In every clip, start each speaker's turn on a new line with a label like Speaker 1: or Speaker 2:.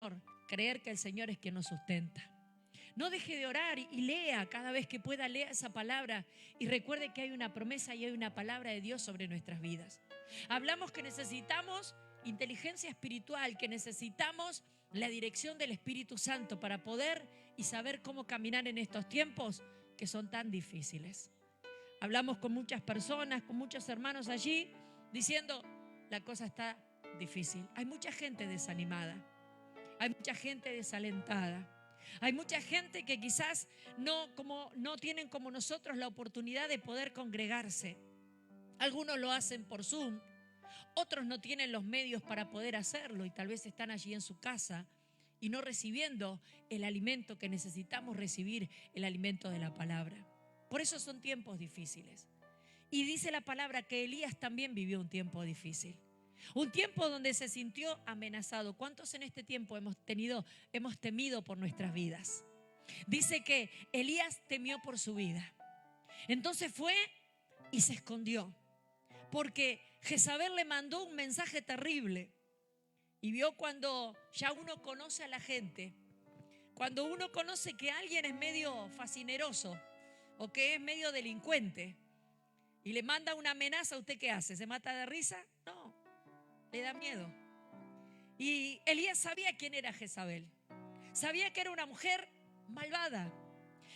Speaker 1: Señor, creer que el Señor es quien nos sustenta. No deje de orar y lea cada vez que pueda, lea esa palabra y recuerde que hay una promesa y hay una palabra de Dios sobre nuestras vidas. Hablamos que necesitamos inteligencia espiritual, que necesitamos la dirección del Espíritu Santo para poder y saber cómo caminar en estos tiempos que son tan difíciles. Hablamos con muchas personas, con muchos hermanos allí, diciendo, la cosa está difícil. Hay mucha gente desanimada, hay mucha gente desalentada. Hay mucha gente que quizás no tienen como nosotros la oportunidad de poder congregarse. Algunos lo hacen por Zoom, otros no tienen los medios para poder hacerlo y tal vez están allí en su casa y no recibiendo el alimento que necesitamos recibir, el alimento de la palabra. Por eso son tiempos difíciles. Y dice la palabra que Elías también vivió un tiempo difícil. Un tiempo donde se sintió amenazado. ¿Cuántos en este tiempo hemos temido por nuestras vidas? Dice que Elías temió por su vida. Entonces fue y se escondió. Porque Jezabel le mandó un mensaje terrible. Y vio cuando ya uno conoce a la gente. Cuando uno conoce que alguien es medio fascineroso o que es medio delincuente y le manda una amenaza, ¿usted qué hace? ¿Se mata de risa? No. Le da miedo. Y Elías sabía quién era Jezabel. Sabía que era una mujer malvada,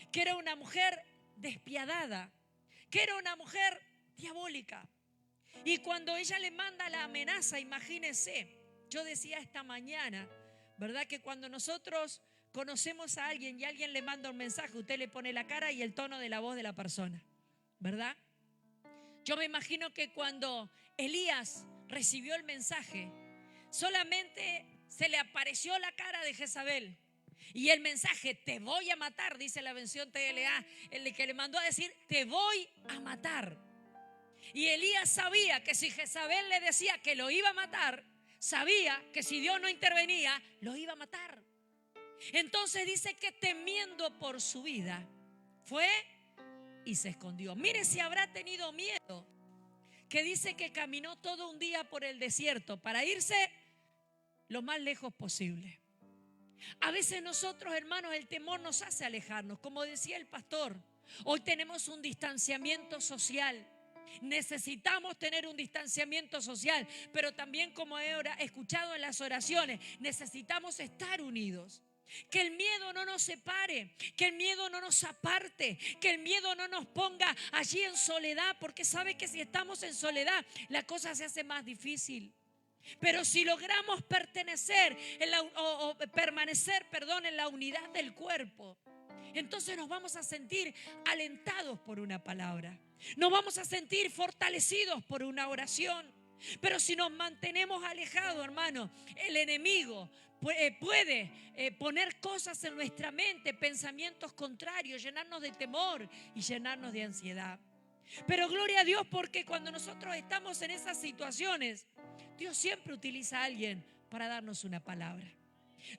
Speaker 1: que era una mujer despiadada, que era una mujer diabólica. Y cuando ella le manda la amenaza, imagínense, yo decía esta mañana, ¿verdad? Que cuando nosotros conocemos a alguien y alguien le manda un mensaje, usted le pone la cara y el tono de la voz de la persona, ¿verdad? Yo me imagino que cuando Elías recibió el mensaje, solamente se le apareció la cara de Jezabel y el mensaje, te voy a matar, dice la versión TLA, el que le mandó a decir, te voy a matar. Y Elías sabía que si Jezabel le decía que lo iba a matar, sabía que si Dios no intervenía, lo iba a matar. Entonces dice que temiendo por su vida, fue y se escondió. Mire si habrá tenido miedo, que dice que caminó todo un día por el desierto para irse lo más lejos posible. A veces nosotros, hermanos, el temor nos hace alejarnos. Como decía el pastor, hoy tenemos un distanciamiento social. Necesitamos tener un distanciamiento social, pero también, como he escuchado en las oraciones, necesitamos estar unidos. Que el miedo no nos separe, que el miedo no nos aparte, que el miedo no nos ponga allí en soledad, porque sabe que si estamos en soledad la cosa se hace más difícil. Pero si logramos permanecer en la unidad del cuerpo, entonces nos vamos a sentir alentados por una palabra, nos vamos a sentir fortalecidos por una oración. Pero si nos mantenemos alejados, hermano, el enemigo puede poner cosas en nuestra mente, pensamientos contrarios, llenarnos de temor y llenarnos de ansiedad. Pero gloria a Dios, porque cuando nosotros estamos en esas situaciones, Dios siempre utiliza a alguien para darnos una palabra.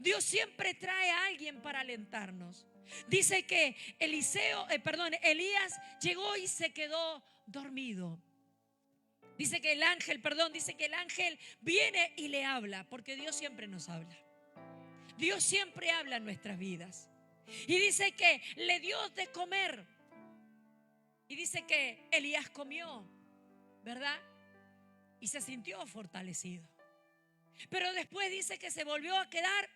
Speaker 1: Dios siempre trae a alguien para alentarnos. Dice que Elías llegó y se quedó dormido. Dice que el ángel viene y le habla, porque Dios siempre nos habla. Dios siempre habla en nuestras vidas. Y dice que le dio de comer. Y dice que Elías comió, ¿verdad? Y se sintió fortalecido. Pero después dice que se volvió a quedar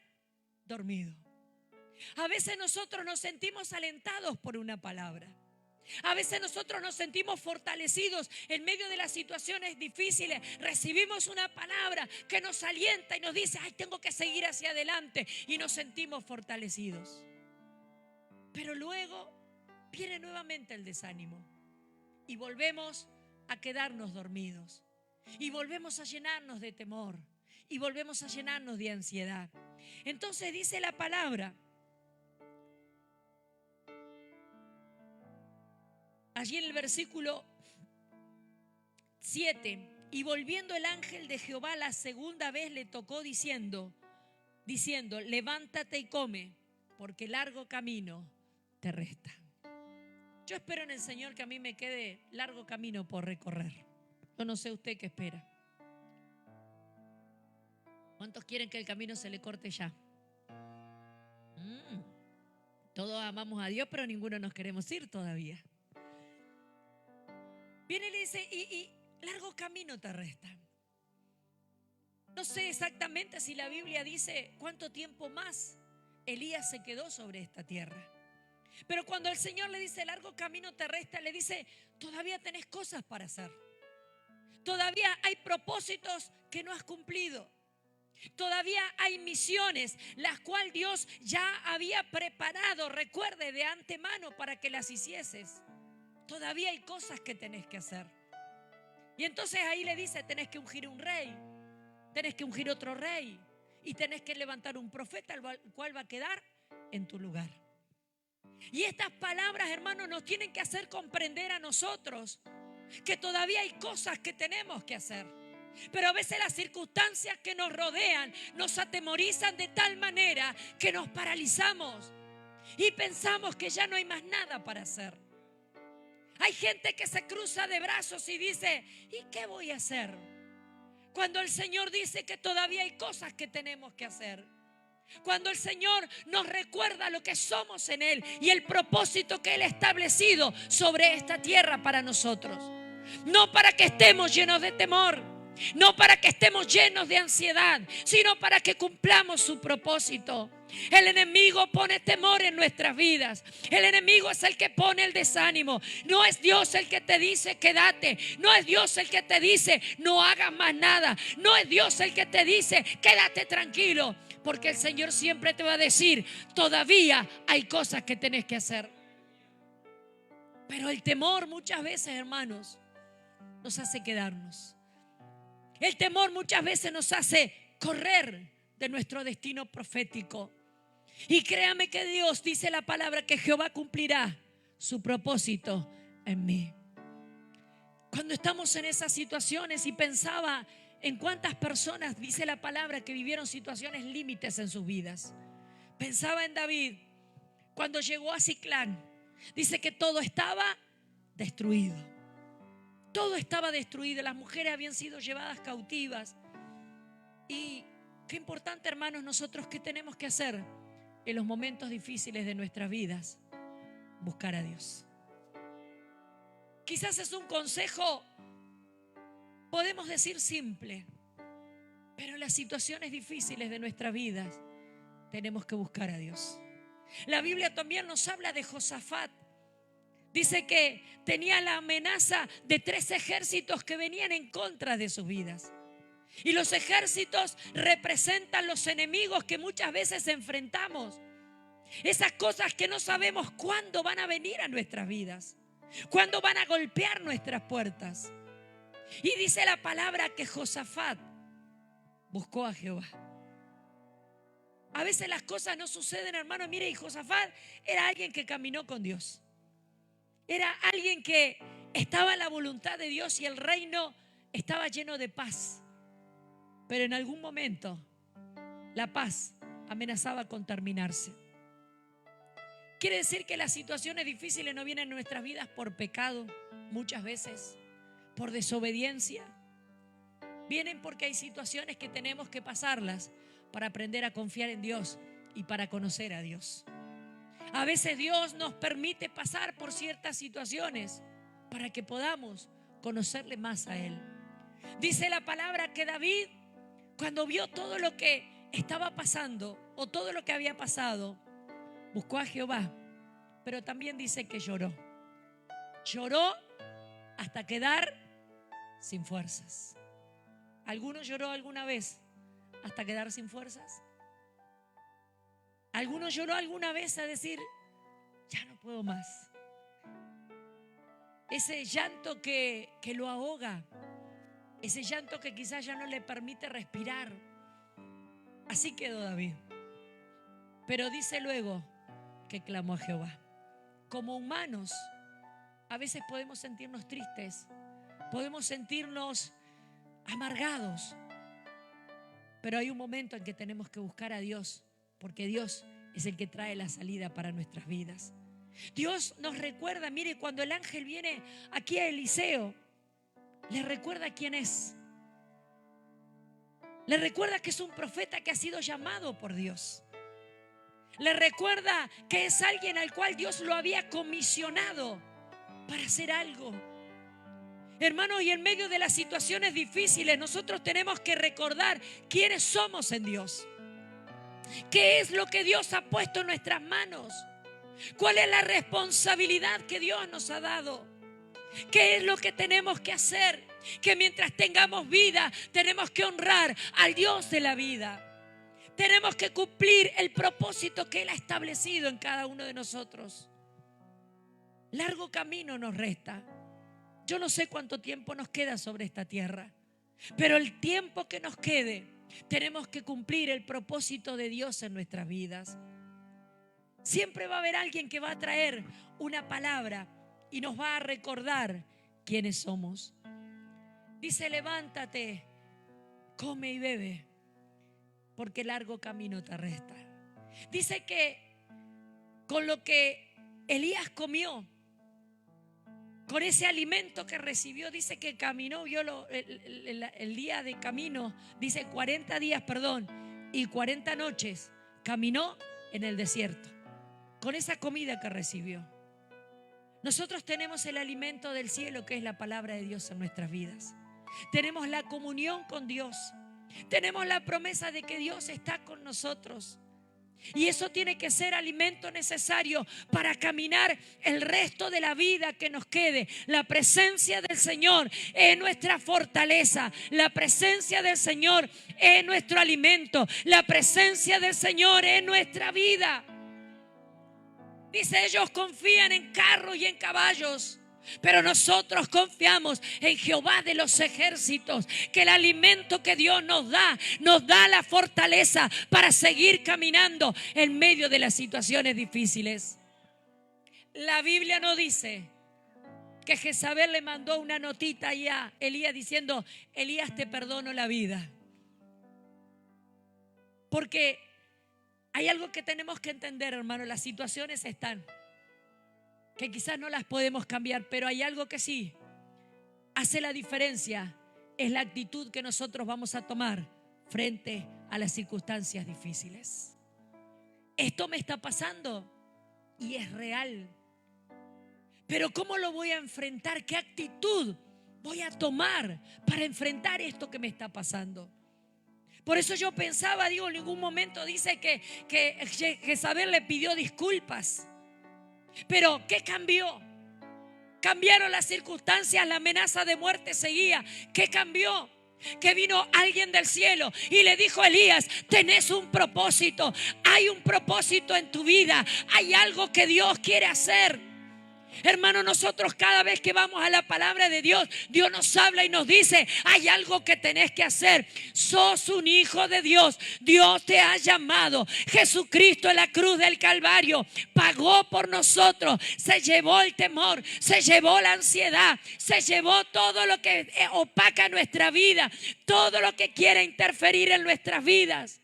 Speaker 1: dormido. A veces nosotros nos sentimos alentados por una palabra. A veces nosotros nos sentimos fortalecidos en medio de las situaciones difíciles. Recibimos una palabra que nos alienta y nos dice, ay, tengo que seguir hacia adelante, y nos sentimos fortalecidos. Pero luego viene nuevamente el desánimo y volvemos a quedarnos dormidos y volvemos a llenarnos de temor y volvemos a llenarnos de ansiedad. Entonces dice la palabra, allí en el versículo 7, y volviendo el ángel de Jehová la segunda vez le tocó diciendo, levántate y come, porque largo camino te resta. Yo espero en el Señor que a mí me quede largo camino por recorrer. Yo no sé usted qué espera. ¿Cuántos quieren que el camino se le corte ya? Mm, Todos amamos a Dios, pero ninguno nos queremos ir todavía. Viene y le dice, y largo camino te resta. No sé exactamente si la Biblia dice cuánto tiempo más Elías se quedó sobre esta tierra. Pero cuando el Señor le dice largo camino te resta, le dice, todavía tenés cosas para hacer. Todavía hay propósitos que no has cumplido. Todavía hay misiones, las cuales Dios ya había preparado, recuerde, de antemano para que las hicieses. Todavía hay cosas que tenés que hacer. Y entonces ahí le dice, tenés que ungir un rey, tenés que ungir otro rey y tenés que levantar un profeta, el cual va a quedar en tu lugar. Y estas palabras, hermanos, nos tienen que hacer comprender a nosotros que todavía hay cosas que tenemos que hacer. Pero a veces las circunstancias que nos rodean nos atemorizan de tal manera que nos paralizamos y pensamos que ya no hay más nada para hacer. Hay gente que se cruza de brazos y dice, ¿y qué voy a hacer? Cuando el Señor dice que todavía hay cosas que tenemos que hacer. Cuando el Señor nos recuerda lo que somos en Él y el propósito que Él ha establecido sobre esta tierra para nosotros. No para que estemos llenos de temor, no para que estemos llenos de ansiedad, sino para que cumplamos su propósito. El enemigo pone temor en nuestras vidas. El enemigo es el que pone el desánimo. No es Dios el que te dice quédate. No es Dios el que te dice no hagas más nada. No es Dios el que te dice quédate tranquilo. Porque el Señor siempre te va a decir todavía hay cosas que tenés que hacer. Pero el temor muchas veces, hermanos, nos hace quedarnos. El temor muchas veces nos hace correr de nuestro destino profético. Y créame que Dios dice la palabra que Jehová cumplirá su propósito en mí. Cuando estamos en esas situaciones y pensaba en cuántas personas, dice la palabra, que vivieron situaciones límites en sus vidas. Pensaba en David, cuando llegó a Siclán, dice que todo estaba destruido. Todo estaba destruido, las mujeres habían sido llevadas cautivas. Y qué importante, hermanos, nosotros qué tenemos que hacer en los momentos difíciles de nuestras vidas: buscar a Dios. Quizás es un consejo, podemos decir simple, pero en las situaciones difíciles de nuestras vidas tenemos que buscar a Dios. La Biblia también nos habla de Josafat. Dice que tenía la amenaza de 3 ejércitos que venían en contra de sus vidas. Y los ejércitos representan los enemigos que muchas veces enfrentamos. Esas cosas que no sabemos cuándo van a venir a nuestras vidas, cuándo van a golpear nuestras puertas. Y dice la palabra que Josafat buscó a Jehová. A veces las cosas no suceden, hermano. Mire, y Josafat era alguien que caminó con Dios. Era alguien que estaba en la voluntad de Dios y el reino estaba lleno de paz. Pero en algún momento la paz amenazaba con terminarse. Quiere decir que las situaciones difíciles no vienen en nuestras vidas por pecado, muchas veces, por desobediencia. Vienen porque hay situaciones que tenemos que pasarlas para aprender a confiar en Dios y para conocer a Dios. A veces Dios nos permite pasar por ciertas situaciones para que podamos conocerle más a Él. Dice la palabra que David, cuando vio todo lo que estaba pasando o todo lo que había pasado, buscó a Jehová, pero también dice que lloró. Lloró hasta quedar sin fuerzas. ¿Alguno lloró alguna vez hasta quedar sin fuerzas? ¿Alguno lloró alguna vez a decir, ya no puedo más? Ese llanto que lo ahoga, ese llanto que quizás ya no le permite respirar. Así quedó David. Pero dice luego que clamó a Jehová. Como humanos, a veces podemos sentirnos tristes, podemos sentirnos amargados, pero hay un momento en que tenemos que buscar a Dios, porque Dios es el que trae la salida para nuestras vidas. Dios nos recuerda, mire, cuando el ángel viene aquí a Eliseo, le recuerda quién es. Le recuerda que es un profeta que ha sido llamado por Dios. Le recuerda que es alguien al cual Dios lo había comisionado para hacer algo. Hermanos, y en medio de las situaciones difíciles, nosotros tenemos que recordar quiénes somos en Dios. ¿Qué es lo que Dios ha puesto en nuestras manos? ¿Cuál es la responsabilidad que Dios nos ha dado? ¿Qué es lo que tenemos que hacer? Que mientras tengamos vida, tenemos que honrar al Dios de la vida. Tenemos que cumplir el propósito que Él ha establecido en cada uno de nosotros. Largo camino nos resta. Yo no sé cuánto tiempo nos queda sobre esta tierra, pero el tiempo que nos quede, tenemos que cumplir el propósito de Dios en nuestras vidas. Siempre va a haber alguien que va a traer una palabra y nos va a recordar quiénes somos. Dice: levántate, come y bebe, porque largo camino te resta. Dice que con lo que Elías comió, con ese alimento que recibió, dice que caminó, vio el día de camino, dice 40 días, y 40 noches caminó en el desierto, con esa comida que recibió. Nosotros tenemos el alimento del cielo, que es la palabra de Dios en nuestras vidas. Tenemos la comunión con Dios. Tenemos la promesa de que Dios está con nosotros. Y eso tiene que ser alimento necesario para caminar el resto de la vida que nos quede. La presencia del Señor es nuestra fortaleza. La presencia del Señor es nuestro alimento. La presencia del Señor es nuestra vida. Dice: ellos confían en carros y en caballos, pero nosotros confiamos en Jehová de los ejércitos, que el alimento que Dios nos da la fortaleza para seguir caminando en medio de las situaciones difíciles. La Biblia no dice que Jezabel le mandó una notita a Elías diciendo: Elías, te perdono la vida. Porque hay algo que tenemos que entender, hermano. Las situaciones están, que quizás no las podemos cambiar, pero hay algo que sí hace la diferencia. Es la actitud que nosotros vamos a tomar frente a las circunstancias difíciles. Esto me está pasando y es real, pero ¿cómo lo voy a enfrentar? ¿Qué actitud voy a tomar para enfrentar esto que me está pasando? Por eso yo pensaba, en ningún momento dice que Jezabel le pidió disculpas. Pero ¿qué cambió? Cambiaron las circunstancias, la amenaza de muerte seguía. ¿Qué cambió? Que vino alguien del cielo y le dijo a Elías: tenés un propósito, hay un propósito en tu vida, hay algo que Dios quiere hacer. Hermano, nosotros cada vez que vamos a la palabra de Dios, Dios nos habla y nos dice: hay algo que tenés que hacer. Sos un hijo de Dios. Dios te ha llamado. Jesucristo en la cruz del Calvario pagó por nosotros. Se llevó el temor, se llevó la ansiedad, se llevó todo lo que opaca nuestra vida, todo lo que quiere interferir en nuestras vidas.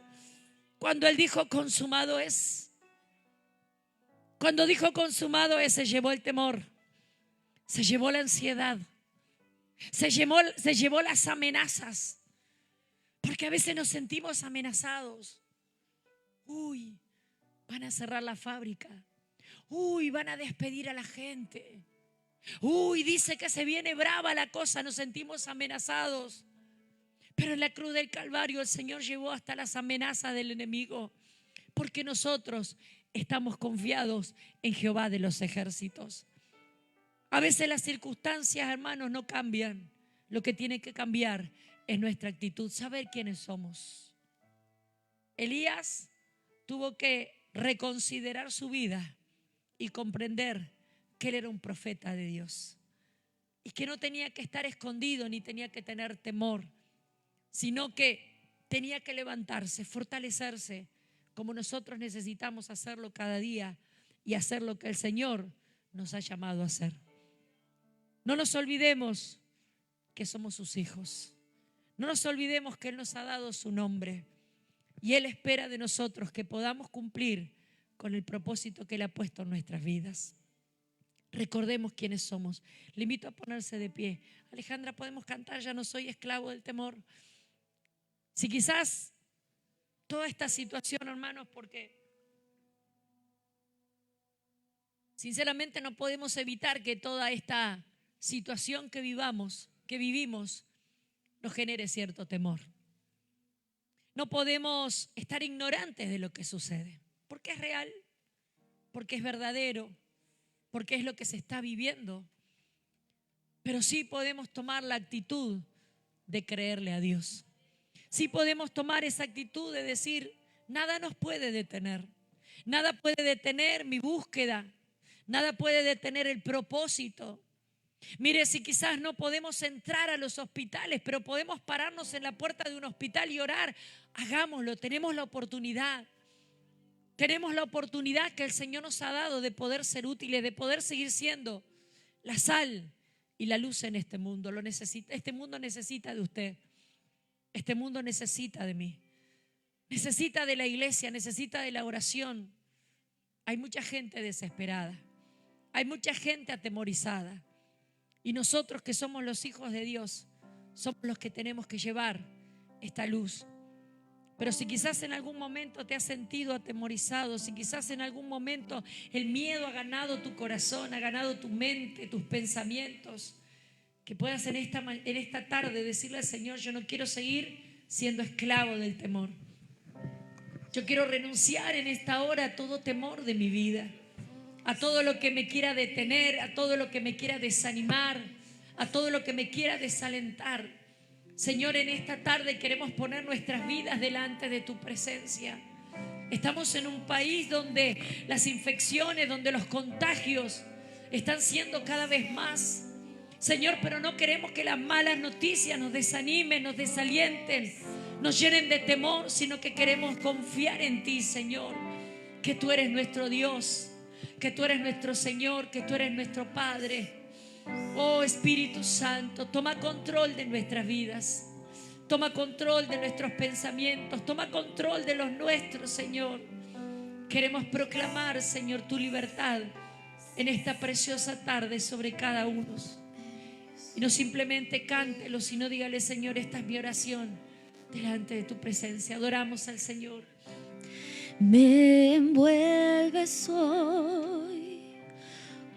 Speaker 1: Cuando Él dijo: consumado es. Cuando dijo consumado es, se llevó el temor, se llevó la ansiedad, se llevó las amenazas. Porque a veces nos sentimos amenazados. Uy, van a cerrar la fábrica. Uy, van a despedir a la gente. Uy, dice que se viene brava la cosa, nos sentimos amenazados. Pero en la cruz del Calvario el Señor llevó hasta las amenazas del enemigo, porque nosotros estamos confiados en Jehová de los ejércitos. A veces las circunstancias, hermanos, no cambian. Lo que tiene que cambiar es nuestra actitud, saber quiénes somos. Elías tuvo que reconsiderar su vida y comprender que él era un profeta de Dios y que no tenía que estar escondido ni tenía que tener temor, sino que tenía que levantarse, fortalecerse, como nosotros necesitamos hacerlo cada día y hacer lo que el Señor nos ha llamado a hacer. No nos olvidemos que somos sus hijos. No nos olvidemos que Él nos ha dado su nombre y Él espera de nosotros que podamos cumplir con el propósito que Él ha puesto en nuestras vidas. Recordemos quiénes somos. Le invito a ponerse de pie. Alejandra, podemos cantar Ya no soy esclavo del temor. Si quizás toda esta situación, hermanos, porque Sinceramente no podemos evitar que toda esta situación que vivimos, nos genere cierto temor. No podemos estar ignorantes de lo que sucede, porque es real, porque es verdadero, porque es lo que se está viviendo. Pero sí podemos tomar la actitud de creerle a Dios. Sí podemos tomar esa actitud de decir, nada nos puede detener. Nada puede detener mi búsqueda. Nada puede detener el propósito. Mire, si quizás no podemos entrar a los hospitales, pero podemos pararnos en la puerta de un hospital y orar, hagámoslo, tenemos la oportunidad. Tenemos la oportunidad que el Señor nos ha dado de poder ser útiles, de poder seguir siendo la sal y la luz en este mundo. Este mundo necesita de usted. Este mundo necesita de mí. Necesita de la iglesia, necesita de la oración. Hay mucha gente desesperada. Hay mucha gente atemorizada. Y nosotros que somos los hijos de Dios, somos los que tenemos que llevar esta luz. Pero si quizás en algún momento te has sentido atemorizado, si quizás en algún momento el miedo ha ganado tu corazón, ha ganado tu mente, tus pensamientos, que puedas en esta tarde decirle al Señor, yo no quiero seguir siendo esclavo del temor. Yo quiero renunciar en esta hora a todo temor de mi vida, a todo lo que me quiera detener, a todo lo que me quiera desanimar, a todo lo que me quiera desalentar. Señor, en esta tarde queremos poner nuestras vidas delante de tu presencia. Estamos en un país donde las infecciones, donde los contagios están siendo cada vez más. Señor, pero no queremos que las malas noticias nos desanimen, nos desalienten, nos llenen de temor, sino que queremos confiar en ti, Señor, que tú eres nuestro Dios, que tú eres nuestro Señor, que tú eres nuestro Padre. Oh Espíritu Santo, toma control de nuestras vidas, toma control de nuestros pensamientos, toma control de los nuestros, Señor. Queremos proclamar, Señor, tu libertad en esta preciosa tarde sobre cada uno. Y no simplemente cántelo, sino dígale, Señor, esta es mi oración delante de tu presencia. Adoramos al Señor.
Speaker 2: Me envuelves hoy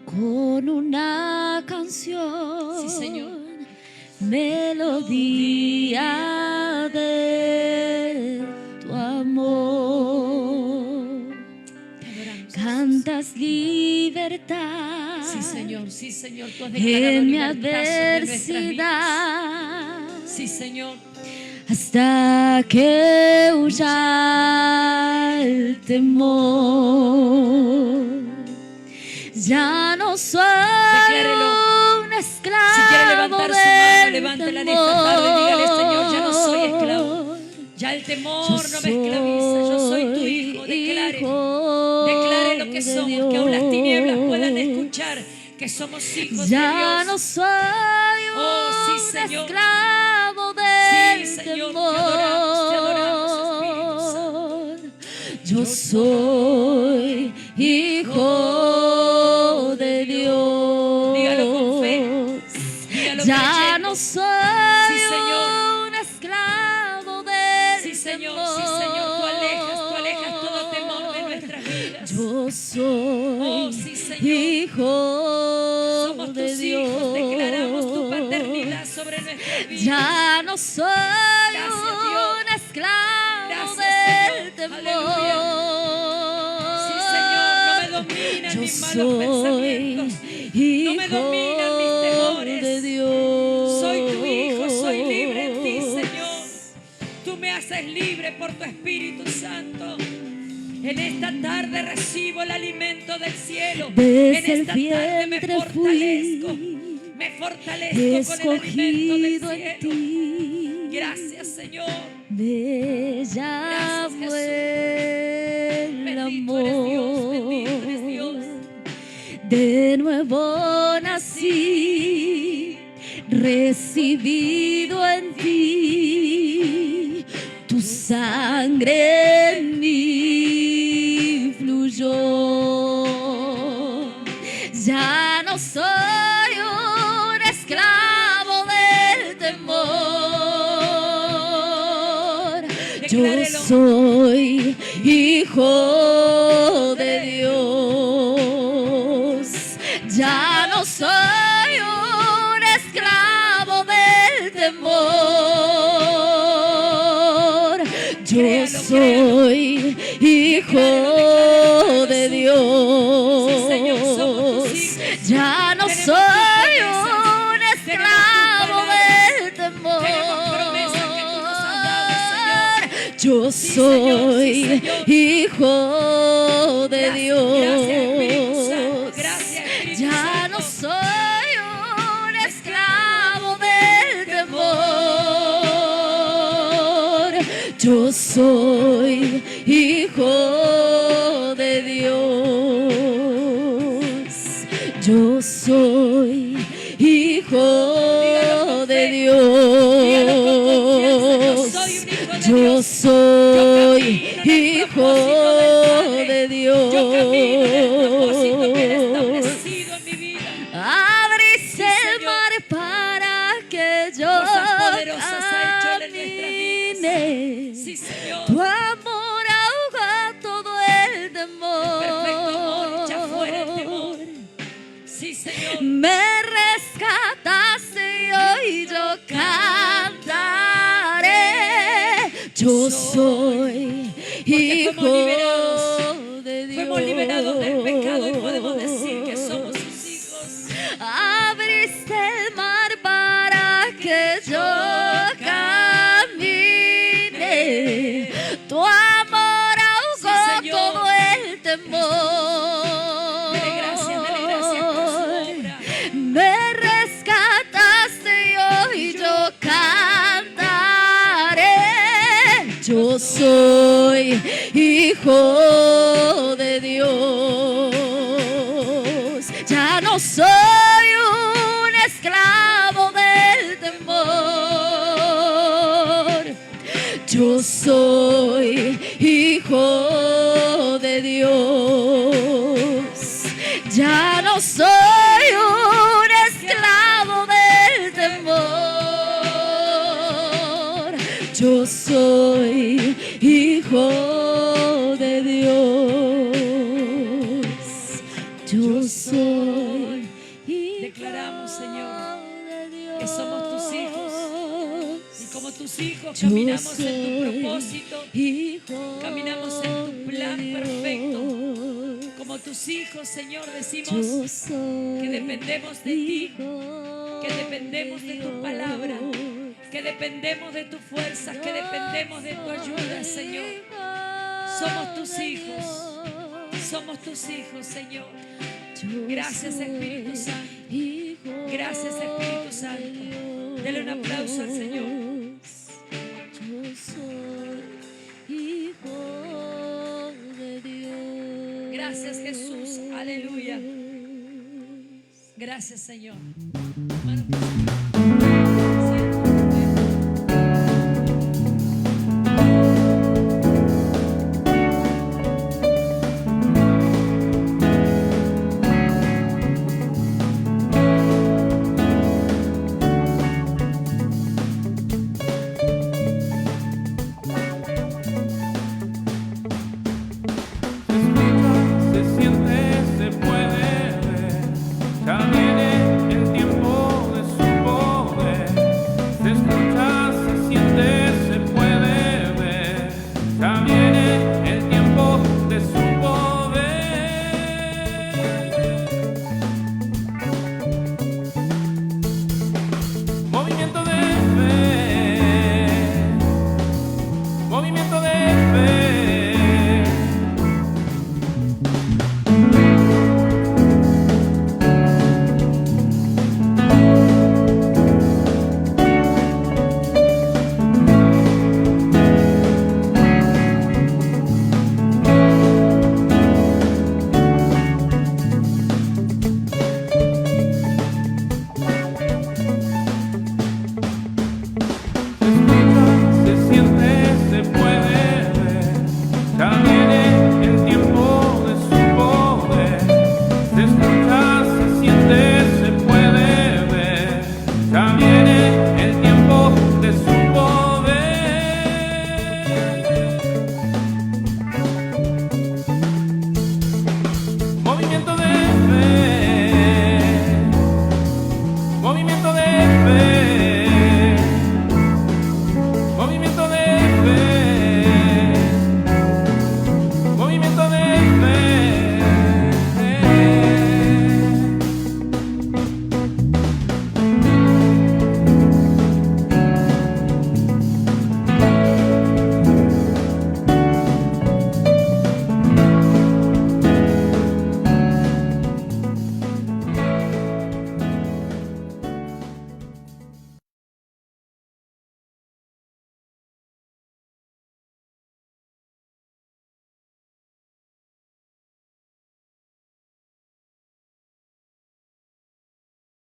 Speaker 2: con una canción,
Speaker 1: Sí, Señor.
Speaker 2: Melodía de tu amor.
Speaker 1: Te adoramos.
Speaker 2: Cantas libertad.
Speaker 1: Sí, Señor, sí, Señor. Tú has declarado
Speaker 2: En mi
Speaker 1: libertad sobre nuestras vidas.
Speaker 2: adversidad,
Speaker 1: Sí, Señor.
Speaker 2: hasta que huya el temor. Ya no soy
Speaker 1: Declárelo.
Speaker 2: un esclavo.
Speaker 1: Si quiere levantar su mano, levántela en esta tarde. Dígale, Señor, ya no soy
Speaker 2: temor.
Speaker 1: esclavo. Ya el temor
Speaker 2: Yo
Speaker 1: no me esclaviza. Yo soy tu hijo. Declare. Declare lo que somos. Que aún las tinieblas puedan escuchar que somos hijos de
Speaker 2: Ya
Speaker 1: Dios.
Speaker 2: no soy
Speaker 1: Oh, sí,
Speaker 2: un
Speaker 1: Señor.
Speaker 2: esclavo del
Speaker 1: Sí, Señor, te
Speaker 2: temor.
Speaker 1: adoramos, Espíritu Santo.
Speaker 2: Yo soy hijo de Dios.
Speaker 1: Dígalo con fe. Dígalo
Speaker 2: Ya
Speaker 1: creyendo.
Speaker 2: no soy
Speaker 1: Sí, Señor.
Speaker 2: un esclavo del
Speaker 1: Sí, Señor,
Speaker 2: temor.
Speaker 1: sí, Señor. Tú alejas todo temor de nuestras vidas.
Speaker 2: Yo soy
Speaker 1: Oh, sí, Señor.
Speaker 2: hijo
Speaker 1: Somos
Speaker 2: de
Speaker 1: tus
Speaker 2: Dios.
Speaker 1: hijos. Declaramos tu paternidad sobre nuestras vidas.
Speaker 2: Ya no soy
Speaker 1: Gracias, Dios.
Speaker 2: un esclavo
Speaker 1: Gracias,
Speaker 2: del
Speaker 1: Señor.
Speaker 2: temor.
Speaker 1: Sí, Señor. No me dominan
Speaker 2: Yo
Speaker 1: mis malos
Speaker 2: soy
Speaker 1: pensamientos.
Speaker 2: hijo
Speaker 1: No me dominan mis temores.
Speaker 2: de Dios.
Speaker 1: Soy tu hijo, soy libre en ti, Señor. Tú me haces libre por tu Espíritu Santo. En esta tarde recibo el alimento del cielo.
Speaker 2: Desde
Speaker 1: En
Speaker 2: el
Speaker 1: esta tarde me
Speaker 2: vientre
Speaker 1: fortalezco.
Speaker 2: fui
Speaker 1: Me fortalezco con el alimento
Speaker 2: escogido
Speaker 1: del
Speaker 2: en
Speaker 1: cielo.
Speaker 2: ti.
Speaker 1: Gracias, Señor.
Speaker 2: Me llamó
Speaker 1: Jesús.
Speaker 2: el
Speaker 1: Bendito eres Dios, bendito eres Dios.
Speaker 2: amor. De nuevo nací, recibido en ti. Tu sangre en mí fluyó. Ya no soy un esclavo del temor. Yo
Speaker 1: Declárelo.
Speaker 2: soy hijo de Dios. soy un esclavo del temor. Yo
Speaker 1: Créalo,
Speaker 2: soy hijo de Dios.
Speaker 1: Sí, Señor, somos tus hijos.
Speaker 2: Ya no
Speaker 1: Tenemos
Speaker 2: soy
Speaker 1: tus
Speaker 2: un
Speaker 1: promesas.
Speaker 2: esclavo del temor.
Speaker 1: Tenemos promesas que tú nos has dado, Señor.
Speaker 2: Yo
Speaker 1: Sí, Señor,
Speaker 2: soy
Speaker 1: sí, Señor.
Speaker 2: hijo de Dios.
Speaker 1: Gracias, Espíritu Santo. Gracias, Espíritu
Speaker 2: Ya
Speaker 1: Santo.
Speaker 2: no soy un esclavo del temor. Yo soy hijo de Dios. Yo soy hijo de Dios. Yo soy hijo de Dios.
Speaker 1: Establecido en mi vida.
Speaker 2: Abriste
Speaker 1: Sí,
Speaker 2: el
Speaker 1: Señor.
Speaker 2: mar para que yo
Speaker 1: Cosas poderosas ha hecho Él en nuestras
Speaker 2: camine.
Speaker 1: Sí, Señor.
Speaker 2: Tu amor ahoga todo el temor.
Speaker 1: Perfecto amor echa fuera el temor. Sí, Señor.
Speaker 2: Me rescataste y hoy yo cantaré. Yo soy hijo de Dios.
Speaker 1: Fuimos liberados del pecado y podemos decir que somos sus hijos.
Speaker 2: Abriste el mar para que yo camine. Tu amor ahogó
Speaker 1: Señor.
Speaker 2: todo el temor.
Speaker 1: Dele gracias por su obra.
Speaker 2: Me rescataste y hoy yo cantaré. Yo soy hijo de Dios. Ya no soy un esclavo del temor. Yo soy hijo de Dios. Ya no soy un esclavo del temor. Yo soy hijo de Dios. Yo soy hijo
Speaker 1: Declaramos, Señor,
Speaker 2: de Dios.
Speaker 1: que somos tus hijos. Y como tus hijos
Speaker 2: Yo
Speaker 1: caminamos en
Speaker 2: soy
Speaker 1: tu propósito,
Speaker 2: hijo
Speaker 1: caminamos en tu plan
Speaker 2: de
Speaker 1: perfecto.
Speaker 2: Dios.
Speaker 1: Como tus hijos, Señor,
Speaker 2: Yo
Speaker 1: decimos
Speaker 2: soy
Speaker 1: que dependemos de ti,
Speaker 2: hijo
Speaker 1: que dependemos de tu palabra, que dependemos de tus fuerzas, que dependemos de tu ayuda, Señor. Somos tus hijos. Somos tus hijos, Señor. Gracias, Espíritu Santo. Gracias, Espíritu Santo. Dele un aplauso al Señor.
Speaker 2: Yo soy hijo de Dios.
Speaker 1: Gracias, Jesús. Aleluya. Gracias, Señor.